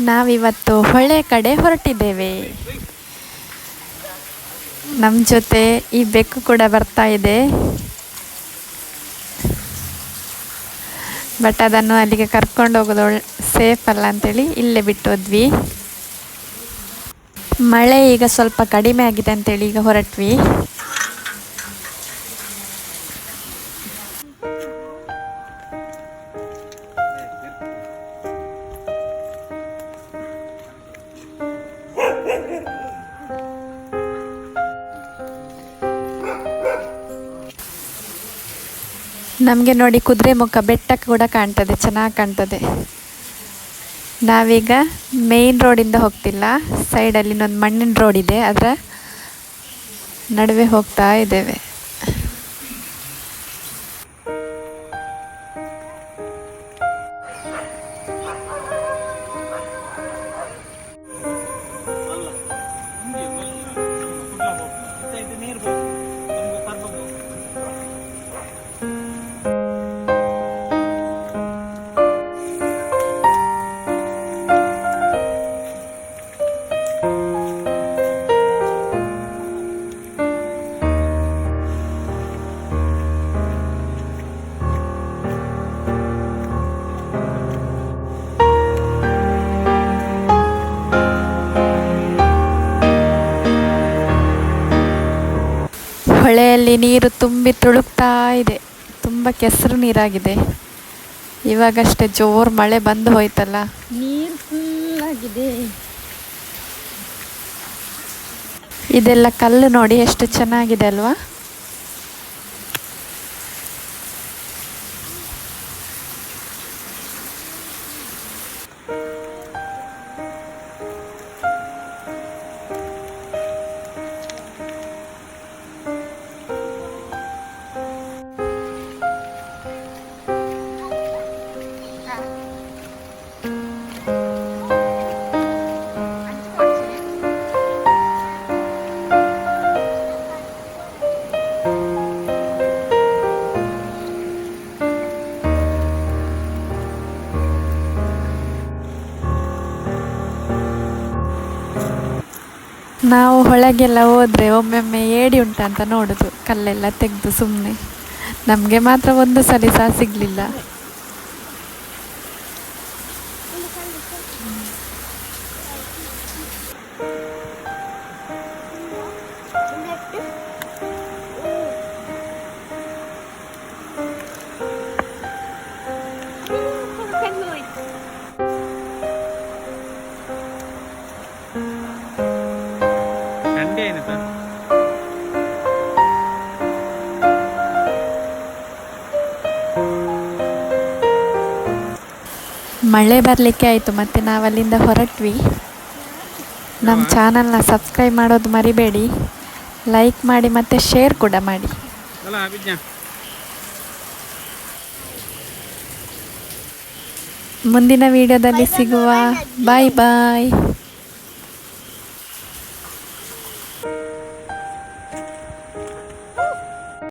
ನಾವಿವತ್ತು ಹೊಳೆ ಕಡೆ ಹೊರಟಿದ್ದೇವೆ. ನಮ್ಮ ಜೊತೆ ಈ ಬೆಕ್ಕು ಕೂಡ ಬರ್ತಾ ಇದೆ. ಬಟ್ ಅದನ್ನು ಅಲ್ಲಿಗೆ ಕರ್ಕೊಂಡು ಹೋಗೋದು ಸೇಫ್ ಅಲ್ಲ ಅಂತೇಳಿ ಇಲ್ಲೇ ಬಿಟ್ಟೋದ್ವಿ. ಮಳೆ ಈಗ ಸ್ವಲ್ಪ ಕಡಿಮೆ ಆಗಿದೆ ಅಂತೇಳಿ ಈಗ ಹೊರಟ್ವಿ. ನಮಗೆ ನೋಡಿ ಕುದುರೆಮುಖ ಬೆಟ್ಟ ಕೂಡ ಕಾಣ್ತದೆ, ಚೆನ್ನಾಗಿ ಕಾಣ್ತದೆ. ನಾವೀಗ ಮೇಯ್ನ್ ರೋಡಿಂದ ಹೋಗ್ತಿಲ್ಲ, ಸೈಡಲ್ಲಿ ಇನ್ನೊಂದು ಮಣ್ಣಿನ ರೋಡ್ ಇದೆ, ಅದರ ನಡುವೆ ಹೋಗ್ತಾ ಇದ್ದೇವೆ. ಹೊಳೆಯಲ್ಲಿ ನೀರು ತುಂಬಿ ತುಳುಕ್ತಾ ಇದೆ, ತುಂಬ ಕೆಸರು ನೀರಾಗಿದೆ. ಇವಾಗಷ್ಟೇ ಜೋರು ಮಳೆ ಬಂದು ಹೋಯ್ತಲ್ಲ, ನೀರು ಫುಲ್ ಆಗಿದೆ. ಇದೆಲ್ಲ ಕಲ್ಲು ನೋಡಿ ಎಷ್ಟು ಚೆನ್ನಾಗಿದೆ ಅಲ್ವಾ. ನಾವು ಹೊಳಗೆಲ್ಲ ಹೋದರೆ ಒಮ್ಮೊಮ್ಮೆ ಏಡಿ ಉಂಟಂತ ನೋಡೋದು, ಕಲ್ಲೆಲ್ಲ ತೆಗೆದು ಸುಮ್ಮನೆ. ನಮಗೆ ಮಾತ್ರ ಒಂದು ಸಲ ಸಹ ಸಿಗಲಿಲ್ಲ. ಮಳೆ ಬರಲಿಕ್ಕೆ ಆಯಿತು, ಮತ್ತು ನಾವಲ್ಲಿಂದ ಹೊರಟ್ವಿ. ನಮ್ಮ ಚಾನಲ್ನ ಸಬ್ಸ್ಕ್ರೈಬ್ ಮಾಡೋದು ಮರಿಬೇಡಿ, ಲೈಕ್ ಮಾಡಿ ಮತ್ತು ಶೇರ್ ಕೂಡ ಮಾಡಿ. ಮುಂದಿನ ವಿಡಿಯೋದಲ್ಲಿ ಸಿಗುವ. ಬಾಯ್ ಬಾಯ್.